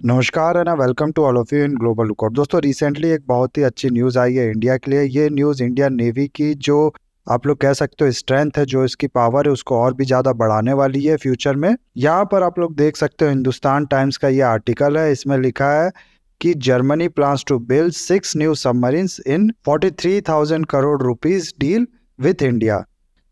नमस्कार and welcome to all of you in global lookout. दोस्तों, recently एक बहुत ही अच्छी न्यूज़ आई है इंडिया के लिए। ये न्यूज़ इंडियन नेवी की जो आप लोग कह सकते हो स्ट्रेंथ है, जो इसकी पावर है, उसको और भी ज़्यादा बढ़ाने वाली है फ्यूचर में। यहाँ पर आप लोग देख सकते हो हिंदुस्तान टाइम्स का ये आर्टिकल है। इसमें लिखा है कि Germany plans to build 6 new submarines in 43,000 crore rupees deal with India.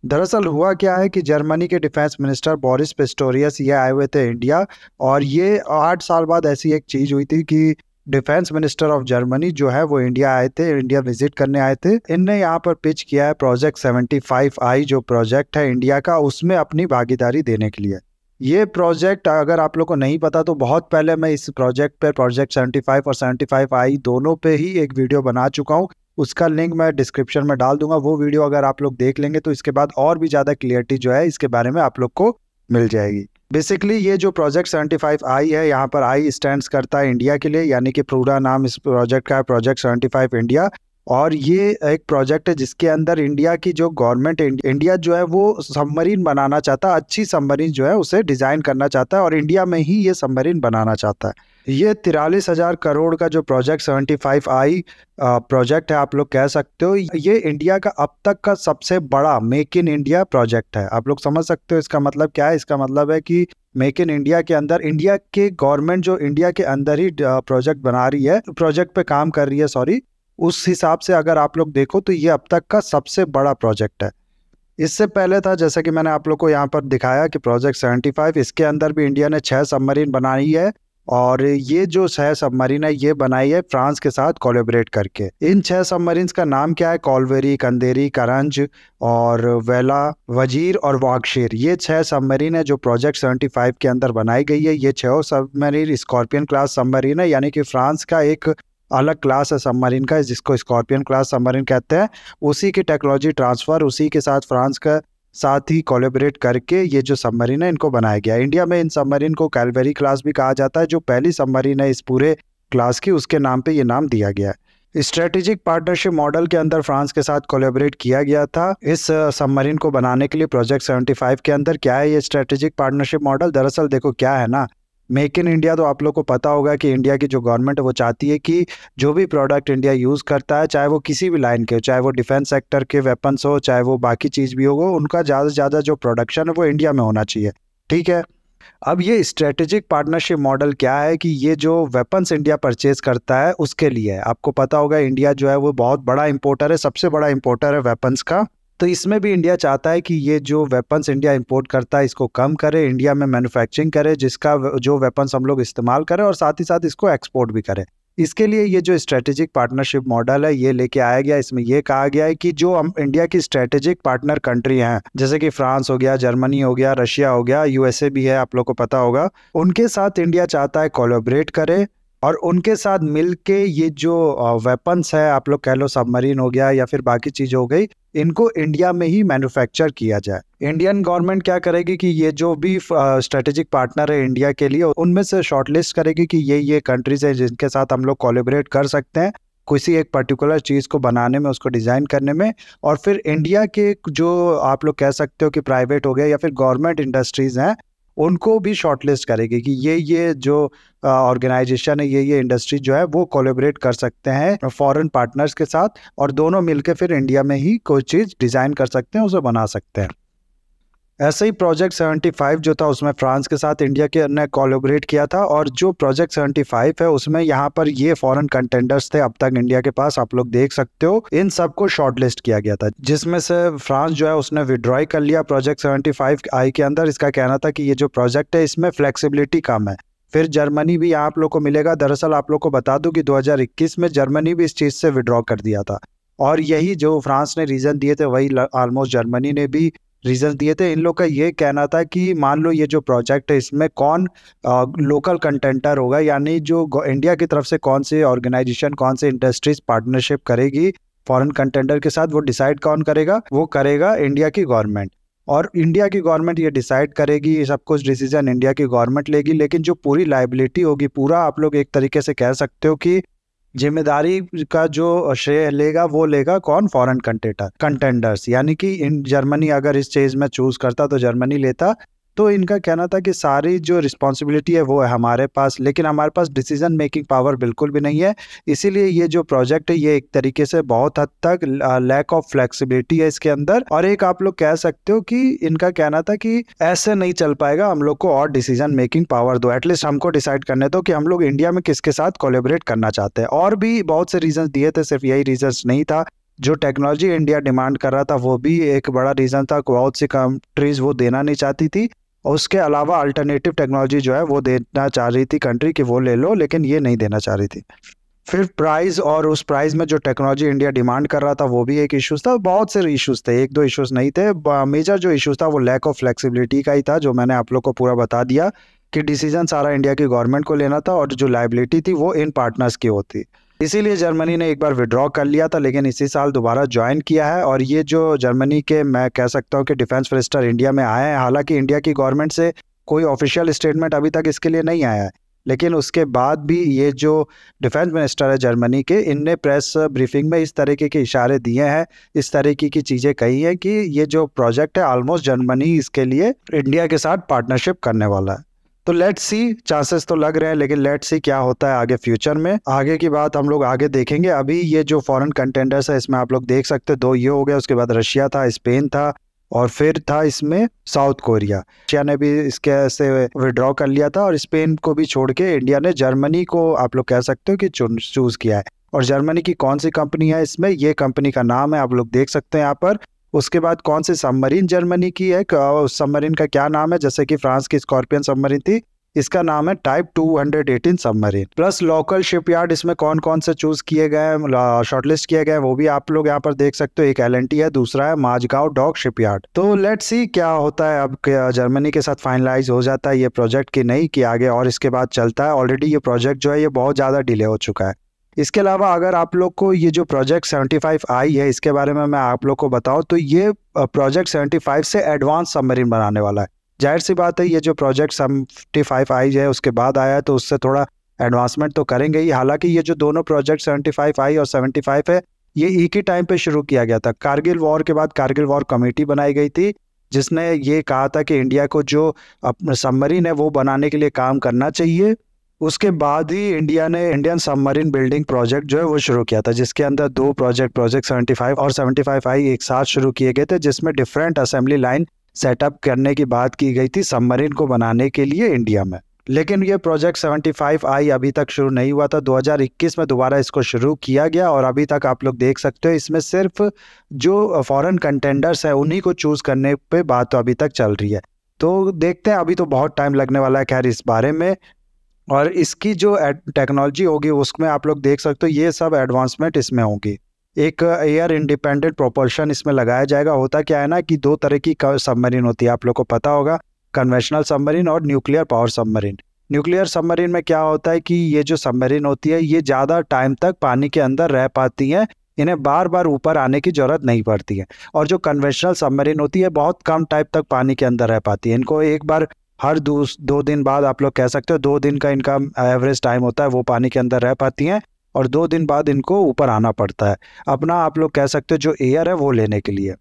दरअसल हुआ क्या है कि जर्मनी के डिफेंस मिनिस्टर बोरिस पिस्टोरियस ये आए हुए थे इंडिया, और ये 8 साल बाद ऐसी एक चीज हुई थी कि डिफेंस मिनिस्टर ऑफ जर्मनी जो है वो इंडिया आए थे, इंडिया विजिट करने आए थे। इनने यहाँ पर पिच किया है प्रोजेक्ट 75I, जो प्रोजेक्ट है इंडिया का, उसमें अपनी भागीदारी देने के लिए। ये प्रोजेक्ट अगर आप लोग को नहीं पता तो बहुत पहले मैं इस प्रोजेक्ट पे, प्रोजेक्ट 75 और 75I दोनों पे ही एक वीडियो बना चुका हूँ। उसका लिंक मैं डिस्क्रिप्शन में डाल दूंगा। वो वीडियो अगर आप लोग देख लेंगे तो इसके बाद और भी ज़्यादा क्लियरिटी जो है इसके बारे में आप लोग को मिल जाएगी। बेसिकली ये जो प्रोजेक्ट 75I है, यहाँ पर आई स्टैंड्स करता है इंडिया के लिए, यानी कि पूरा नाम इस प्रोजेक्ट का है प्रोजेक्ट 75 इंडिया। और ये एक प्रोजेक्ट है जिसके अंदर इंडिया की जो गवर्नमेंट, इंडिया जो है वो सबमरीन बनाना चाहता है, अच्छी सबमरीन जो है उसे डिज़ाइन करना चाहता है और इंडिया में ही ये सबमरीन बनाना चाहता है। ये 43,000 करोड़ का जो प्रोजेक्ट 75I प्रोजेक्ट है, आप लोग कह सकते हो ये इंडिया का अब तक का सबसे बड़ा मेक इन इंडिया प्रोजेक्ट है। आप लोग समझ सकते हो इसका मतलब क्या है। इसका मतलब है कि मेक इन इंडिया के अंदर इंडिया के गवर्नमेंट जो इंडिया के अंदर ही प्रोजेक्ट बना रही है, प्रोजेक्ट पे काम कर रही है, सॉरी, उस हिसाब से अगर आप लोग देखो तो ये अब तक का सबसे बड़ा प्रोजेक्ट है। इससे पहले था, जैसा कि मैंने आप लोग को यहाँ पर दिखाया, कि प्रोजेक्ट 75, इसके अंदर भी इंडिया ने 6 सबमरीन बनाई है। और ये जो 6 सबमरीन है ये बनाई है फ्रांस के साथ कोलैबोरेट करके। इन 6 सबमरीन्स का नाम क्या है? कॉलवेरी, कंदेरी, करंज और वेला, वजीर और वागशीर। ये 6 सबमरीन है जो प्रोजेक्ट 75 के अंदर बनाई गई है। ये 6 सबमरीन स्कॉर्पियन क्लास सबमरीन है, यानी कि फ्रांस का एक अलग क्लास है सबमरीन का, जिसको स्कॉर्पियन क्लास सबमरीन कहते हैं। उसी की टेक्नोलॉजी ट्रांसफ़र, उसी के साथ फ्रांस का साथ ही कोलैबोरेट करके ये जो सबमरीन है इनको बनाया गया। इंडिया में इन सबमरीन को कैलवेरी क्लास भी कहा जाता है। जो पहली सबमरीन है इस पूरे क्लास की, उसके नाम पे ये नाम दिया गया है। स्ट्रेटेजिक पार्टनरशिप मॉडल के अंदर फ्रांस के साथ कोलैबोरेट किया गया था इस सबमरीन को बनाने के लिए प्रोजेक्ट 75 के अंदर। क्या है ये स्ट्रेटेजिक पार्टनरशिप मॉडल? दरअसल देखो क्या है ना, मेक इन इंडिया तो आप लोग को पता होगा कि इंडिया की जो गवर्नमेंट है वो चाहती है कि जो भी प्रोडक्ट इंडिया यूज़ करता है, चाहे वो किसी भी लाइन के हो, चाहे वो डिफेंस सेक्टर के वेपन्स हो, चाहे वो बाकी चीज़ भी हो, उनका ज़्यादा से ज़्यादा जो प्रोडक्शन है वो इंडिया में होना चाहिए। ठीक है। अब ये स्ट्रेटेजिक पार्टनरशिप मॉडल क्या है कि ये जो वेपन्स इंडिया परचेज करता है उसके लिए है। आपको पता होगा इंडिया जो है वो बहुत बड़ा इंपोर्टर है, सबसे बड़ा इंपोर्टर है वेपन्स का। तो इसमें भी इंडिया चाहता है कि ये जो वेपन्स इंडिया इंपोर्ट करता है इसको कम करे, इंडिया में मैन्युफैक्चरिंग करे, जिसका जो वेपन्स हम लोग इस्तेमाल करें, और साथ ही साथ इसको एक्सपोर्ट भी करें। इसके लिए ये जो स्ट्रेटेजिक पार्टनरशिप मॉडल है ये लेके आया गया। इसमें ये कहा गया है कि जो हम इंडिया की स्ट्रेटेजिक पार्टनर कंट्री हैं, जैसे कि फ्रांस हो गया, जर्मनी हो गया, रशिया हो गया, यूएसए भी है, आप लोग को पता होगा, उनके साथ इंडिया चाहता है कोलैबोरेट करे और उनके साथ मिलके ये जो वेपन्स है, आप लोग कह लो सबमरीन हो गया या फिर बाकी चीज हो गई, इनको इंडिया में ही मैन्युफैक्चर किया जाए। इंडियन गवर्नमेंट क्या करेगी कि ये जो भी स्ट्रेटेजिक पार्टनर है इंडिया के लिए, उनमें से शॉर्टलिस्ट करेगी कि ये कंट्रीज है जिनके साथ हम लोग कोलैबोरेट कर सकते हैं किसी एक पर्टिकुलर चीज़ को बनाने में, उसको डिज़ाइन करने में। और फिर इंडिया के जो आप लोग कह सकते हो कि प्राइवेट हो गया या फिर गवर्नमेंट इंडस्ट्रीज़ हैं, उनको भी शॉर्टलिस्ट करेगी कि ये जो ऑर्गेनाइजेशन है, ये इंडस्ट्री जो है वो कोलैबोरेट कर सकते हैं फॉरेन पार्टनर्स के साथ, और दोनों मिलकर फिर इंडिया में ही कोई चीज़ डिज़ाइन कर सकते हैं, उसे बना सकते हैं। ऐसे ही प्रोजेक्ट 75 जो था उसमें फ्रांस के साथ इंडिया के ने कोलैबोरेट किया था, और जो प्रोजेक्ट 75 है उसमें यहाँ पर ये फॉरेन कंटेंडर्स थे अब तक इंडिया के पास, आप लोग देख सकते हो, इन सबको शॉर्टलिस्ट किया गया था, जिसमें से फ्रांस जो है उसने विड्रॉ कर लिया प्रोजेक्ट 75I के अंदर। इसका कहना था कि ये जो प्रोजेक्ट है इसमें फ्लेक्सिबिलिटी कम है। फिर जर्मनी भी यहाँ आप लोग को मिलेगा। दरअसल आप लोग को बता दूं कि 2021 में जर्मनी भी इस चीज़ से विड्रॉ कर दिया था, और यही जो फ्रांस ने रीज़न दिए थे वही ऑलमोस्ट जर्मनी ने भी रीजन दिए थे। इन लोग का ये कहना था कि मान लो ये जो प्रोजेक्ट है इसमें कौन लोकल कंटेंटर होगा, यानी जो इंडिया की तरफ से कौन से ऑर्गेनाइजेशन, कौन से इंडस्ट्रीज पार्टनरशिप करेगी फॉरेन कंटेंटर के साथ, वो डिसाइड कौन करेगा? वो करेगा इंडिया की गवर्नमेंट। और इंडिया की गवर्नमेंट ये डिसाइड करेगी, ये सब कुछ डिसीजन इंडिया की गवर्नमेंट लेगी, लेकिन जो पूरी लायबिलिटी होगी, पूरा आप लोग एक तरीके से कह सकते हो कि जिम्मेदारी का जो श्रेय लेगा वो लेगा कौन? Foreign contenders. यानी कि इन जर्मनी अगर इस चीज में चूज करता तो जर्मनी लेता, तो इनका कहना था कि सारी जो रिस्पॉन्सिबिलिटी है वो है हमारे पास, लेकिन हमारे पास डिसीजन मेकिंग पावर बिल्कुल भी नहीं है। इसीलिए ये जो प्रोजेक्ट है ये एक तरीके से बहुत हद तक लैक ऑफ फ्लेक्सिबिलिटी है इसके अंदर। और एक आप लोग कह सकते हो कि इनका कहना था कि ऐसे नहीं चल पाएगा, हम लोग को और डिसीजन मेकिंग पावर दो, एटलीस्ट हमको डिसाइड करने दो कि हम लोग इंडिया में किसके साथ कोलेबरेट करना चाहते हैं। और भी बहुत से रीजन दिए थे, सिर्फ यही रीजन नहीं था। जो टेक्नोलॉजी इंडिया डिमांड कर रहा था वो भी एक बड़ा रीजन था। बहुत सी कंट्रीज वो देना नहीं चाहती थी, और उसके अलावा अल्टरनेटिव टेक्नोलॉजी जो है वो देना चाह रही थी कंट्री कि वो ले लो, लेकिन ये नहीं देना चाह रही थी। फिर प्राइस, और उस प्राइस में जो टेक्नोलॉजी इंडिया डिमांड कर रहा था वो भी एक इश्यूज था। बहुत से इश्यूज थे, एक दो इश्यूज नहीं थे। मेजर जो इश्यूज था वो लैक ऑफ फ्लेक्सिबिलिटी का ही था, जो मैंने आप लोग को पूरा बता दिया कि डिसीजन सारा इंडिया की गवर्नमेंट को लेना था, और जो लायबिलिटी थी वो इन पार्टनर्स की होती। इसीलिए जर्मनी ने एक बार विड्रॉ कर लिया था, लेकिन इसी साल दोबारा ज्वाइन किया है। और ये जो जर्मनी के, मैं कह सकता हूँ कि डिफेंस मिनिस्टर इंडिया में आए हैं। हालांकि इंडिया की गवर्नमेंट से कोई ऑफिशियल स्टेटमेंट अभी तक इसके लिए नहीं आया है, लेकिन उसके बाद भी ये जो डिफेंस मिनिस्टर है जर्मनी के, इनने प्रेस ब्रीफिंग में इस तरीके के इशारे दिए हैं, इस तरीके की चीज़ें कही हैं कि ये जो प्रोजेक्ट है ऑलमोस्ट जर्मनी इसके लिए इंडिया के साथ पार्टनरशिप करने वाला है। तो लेट्स सी, चांसेस तो लग रहे हैं, लेकिन लेट्स सी क्या होता है आगे फ्यूचर में। आगे की बात हम लोग आगे देखेंगे। अभी ये जो फॉरेन कंटेंडर्स है इसमें आप लोग देख सकते हो, दो ये हो गया, उसके बाद रशिया था, स्पेन था, और फिर था इसमें साउथ कोरिया। रशिया ने भी इसके से विड्रॉ कर लिया था, और स्पेन को भी छोड़ के इंडिया ने जर्मनी को आप लोग कह सकते हो कि चूज किया है। और जर्मनी की कौन सी कंपनी है इसमें, ये कंपनी का नाम है, आप लोग देख सकते हैं यहाँ पर। उसके बाद कौन सी सबमरीन जर्मनी की है, उस सबमरीन का क्या नाम है, जैसे कि फ्रांस की स्कॉर्पियन सबमरीन थी, इसका नाम है type 218 submarine. Plus local shipyard इसमें कौन कौन से चूज किए गए, शॉर्टलिस्ट किए गए, वो भी आप लोग यहाँ पर देख सकते हो। एक एलएनटी है, दूसरा है माझगांव डॉक शिपयार्ड। तो लेट्स सी क्या होता है अब, जर्मनी के साथ फाइनलाइज हो जाता है ये प्रोजेक्ट कि नहीं, कि आगे और इसके बाद चलता है। ऑलरेडी ये प्रोजेक्ट जो है ये बहुत ज़्यादा डिले हो चुका है। इसके अलावा अगर आप लोग को ये जो प्रोजेक्ट 75 आई है इसके बारे में मैं आप लोग को बताऊं, तो ये प्रोजेक्ट 75 से एडवांस सबमरीन बनाने वाला है। जाहिर सी बात है, ये जो प्रोजेक्ट 75 आई है उसके बाद आया है, तो उससे थोड़ा एडवांसमेंट तो करेंगे ही। हालांकि ये जो दोनों प्रोजेक्ट 75 आई और 75 है, ये एक ही टाइम पे शुरू किया गया था। कारगिल वॉर के बाद कारगिल वॉर कमेटी बनाई गई थी, जिसने ये कहा था कि इंडिया को जो अपना सबमरीन है वो बनाने के लिए काम करना चाहिए। उसके बाद ही इंडिया ने इंडियन सबमरीन बिल्डिंग प्रोजेक्ट जो है वो शुरू किया था, जिसके अंदर दो प्रोजेक्ट 75 और 75 आई एक साथ शुरू किए गए थे, जिसमें डिफरेंट असेंबली लाइन सेटअप करने की बात की गई थी सबमरीन को बनाने के लिए इंडिया में। लेकिन ये प्रोजेक्ट 75 आई अभी तक शुरू नहीं हुआ था। 2021 में दोबारा इसको शुरू किया गया, और अभी तक आप लोग देख सकते हो इसमें सिर्फ जो फॉरेन कंटेंडर्स है उन्हीं को चूज करने पे बात तो अभी तक चल रही है। तो देखते हैं, अभी तो बहुत टाइम लगने वाला है खैर इस बारे में। और इसकी जो टेक्नोलॉजी होगी उसमें आप लोग देख सकते हो ये सब एडवांसमेंट इसमें होगी। एक एयर इंडिपेंडेंट प्रोपल्शन इसमें लगाया जाएगा। होता क्या है ना कि दो तरह की सबमरीन होती है, आप लोग को पता होगा, कन्वेंशनल सबमरीन और nuclear power submarine. Nuclear submarine में क्या होता है कि ये जो सबमरीन होती है ये ज़्यादा टाइम तक पानी के अंदर रह पाती हैं, इन्हें बार बार ऊपर आने की ज़रूरत नहीं पड़ती है। और जो कन्वेंशनल सबमरीन होती है बहुत कम टाइम तक पानी के अंदर रह पाती है, इनको एक बार हर दो दिन बाद आप लोग कह सकते हो 2 दिन का इनका एवरेज टाइम होता है, वो पानी के अंदर रह पाती हैं, और 2 दिन बाद इनको ऊपर आना पड़ता है अपना आप लोग कह सकते हो जो एयर है वो लेने के लिए।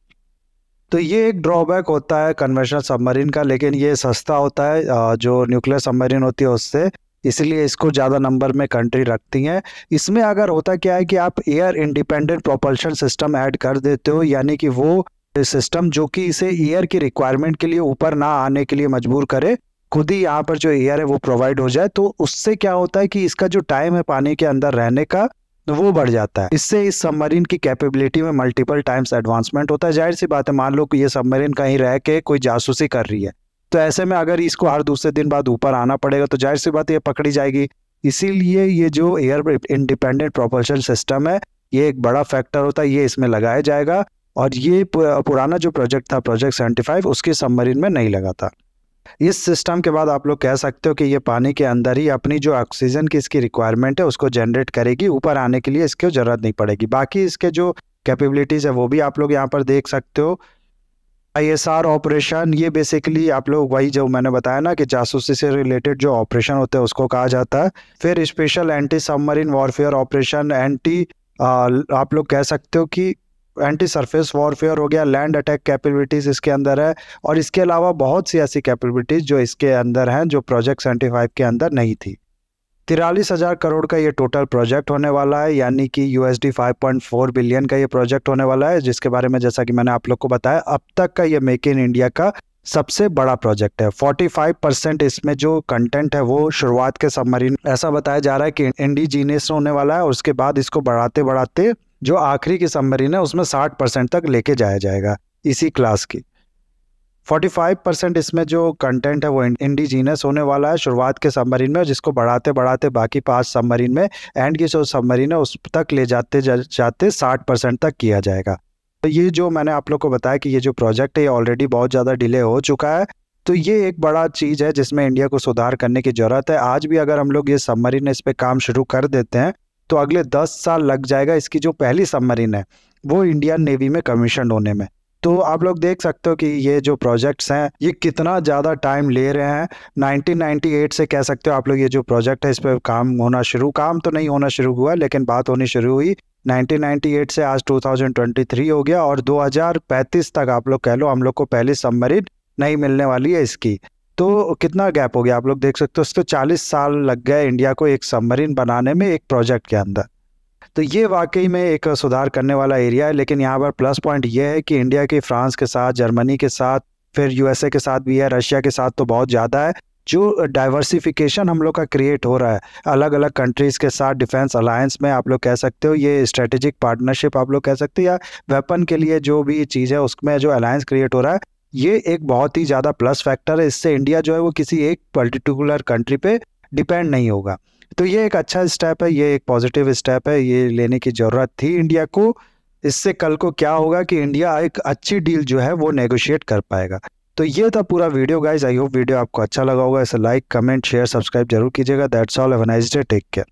तो ये एक ड्रॉबैक होता है कन्वेंशनल सबमरीन का, लेकिन ये सस्ता होता है जो न्यूक्लियर सबमरीन होती है उससे, इसलिए इसको ज़्यादा नंबर में कंट्री रखती हैं। इसमें अगर होता क्या है कि आप air independent propulsion system add कर देते हो, यानी कि वो सिस्टम जो कि इसे एयर की रिक्वायरमेंट के लिए ऊपर ना आने के लिए मजबूर करे, खुद ही यहाँ पर जो एयर है वो प्रोवाइड हो जाए, तो उससे क्या होता है कि इसका जो टाइम है पानी के अंदर रहने का वो बढ़ जाता है। इससे इस सबमरीन की कैपेबिलिटी में मल्टीपल टाइम्स एडवांसमेंट होता है। जाहिर सी बात है, मान लो कि ये सबमरीन कहीं रह के कोई जासूसी कर रही है, तो ऐसे में अगर इसको हर दूसरे दिन बाद ऊपर आना पड़ेगा तो जाहिर सी बात है ये पकड़ी जाएगी। इसीलिए ये जो एयर इंडिपेंडेंट प्रोपल्शन सिस्टम है ये एक बड़ा फैक्टर होता है, ये इसमें लगाया जाएगा। और ये पुराना जो प्रोजेक्ट था प्रोजेक्ट 75 उसके सबमरीन में नहीं लगा था। इस सिस्टम के बाद आप लोग कह सकते हो कि ये पानी के अंदर ही अपनी जो ऑक्सीजन की इसकी रिक्वायरमेंट है उसको जनरेट करेगी, ऊपर आने के लिए इसकी जरूरत नहीं पड़ेगी। बाकी इसके जो कैपेबिलिटीज़ है वो भी आप लोग यहाँ पर देख सकते हो। ISR ऑपरेशन, ये बेसिकली आप लोग वही जो मैंने बताया ना कि जासूसी से रिलेटेड जो ऑपरेशन होते हैं उसको कहा जाता है। फिर special anti submarine warfare operation, आप लोग कह सकते हो कि एंटी सरफेस वॉरफेयर हो गया, लैंड अटैक कैपेबिलिटीज़ इसके अंदर है, और इसके अलावा बहुत सी ऐसी कैपेबिलिटीज़ जो इसके अंदर हैं जो प्रोजेक्ट 75 के अंदर नहीं थी। 43,000 करोड़ का ये टोटल प्रोजेक्ट होने वाला है, यानी कि USD 5.4 बिलियन का ये प्रोजेक्ट होने वाला है, जिसके बारे में जैसा कि मैंने आप लोग को बताया अब तक का ये मेक इन इंडिया का सबसे बड़ा प्रोजेक्ट है। 45% इसमें जो कंटेंट है वो शुरुआत के सबमरीन, ऐसा बताया जा रहा है कि इंडिजीनियस होने वाला है, और उसके बाद इसको बढ़ाते बढ़ाते जो आखिरी की सबमरीन है उसमें 60% तक लेके जाया जाएगा इसी क्लास की। 45% इसमें जो कंटेंट है वो इंडिजीनियस होने वाला है शुरुआत के सबमरीन में, जिसको बढ़ाते बढ़ाते बाकी 5 सबमरीन में एंड की जो सबमरीन है उस तक ले जाते जाते 60% तक किया जाएगा। तो ये जो मैंने आप लोग को बताया कि ये जो प्रोजेक्ट है ये ऑलरेडी बहुत ज़्यादा डिले हो चुका है, तो ये एक बड़ा चीज़ है जिसमें इंडिया को सुधार करने की ज़रूरत है। आज भी अगर हम लोग ये सबमरीन इस पर काम शुरू कर देते हैं तो अगले 10 साल लग जाएगा इसकी जो पहली सबमरीन है वो इंडियन नेवी में कमीशन होने में। तो आप लोग देख सकते हो कि ये जो प्रोजेक्ट्स हैं ये कितना ज़्यादा टाइम ले रहे हैं। 1998 से कह सकते हो आप लोग ये जो प्रोजेक्ट है इस पर काम तो नहीं होना शुरू हुआ, लेकिन बात होनी शुरू हुई 1998 से। आज 2023 हो गया और 2035 तक आप लोग कह लो हम लोग को पहली सबमरीन नहीं मिलने वाली है इसकी। तो कितना गैप हो गया आप लोग देख सकते हो। उसको 40 साल लग गए इंडिया को एक सबमरीन बनाने में एक प्रोजेक्ट के अंदर। तो ये वाकई में एक सुधार करने वाला एरिया है, लेकिन यहाँ पर प्लस पॉइंट ये है कि इंडिया के फ्रांस के साथ, जर्मनी के साथ, फिर USA के साथ भी है, रशिया के साथ तो बहुत ज़्यादा है। जो डाइवर्सिफिकेशन हम लोग का क्रिएट हो रहा है अलग अलग कंट्रीज़ के साथ डिफेंस अलायंस में, आप लोग कह सकते हो ये स्ट्रेटेजिक पार्टनरशिप आप लोग कह सकते हो, या वेपन के लिए जो भी चीज़ है उसमें जो अलायंस क्रिएट हो रहा है ये एक बहुत ही ज़्यादा प्लस फैक्टर है। इससे इंडिया जो है वो किसी एक पर्टिकुलर कंट्री पे डिपेंड नहीं होगा। तो ये एक अच्छा स्टेप है, ये एक पॉजिटिव स्टेप है, ये लेने की ज़रूरत थी इंडिया को। इससे कल को क्या होगा कि इंडिया एक अच्छी डील जो है वो नेगोशिएट कर पाएगा। तो ये था पूरा video guys. I hope video आपको अच्छा लगा होगा। इसे लाइक, कमेंट, शेयर, सब्सक्राइब जरूर कीजिएगा। That's all, have a nice day, take care.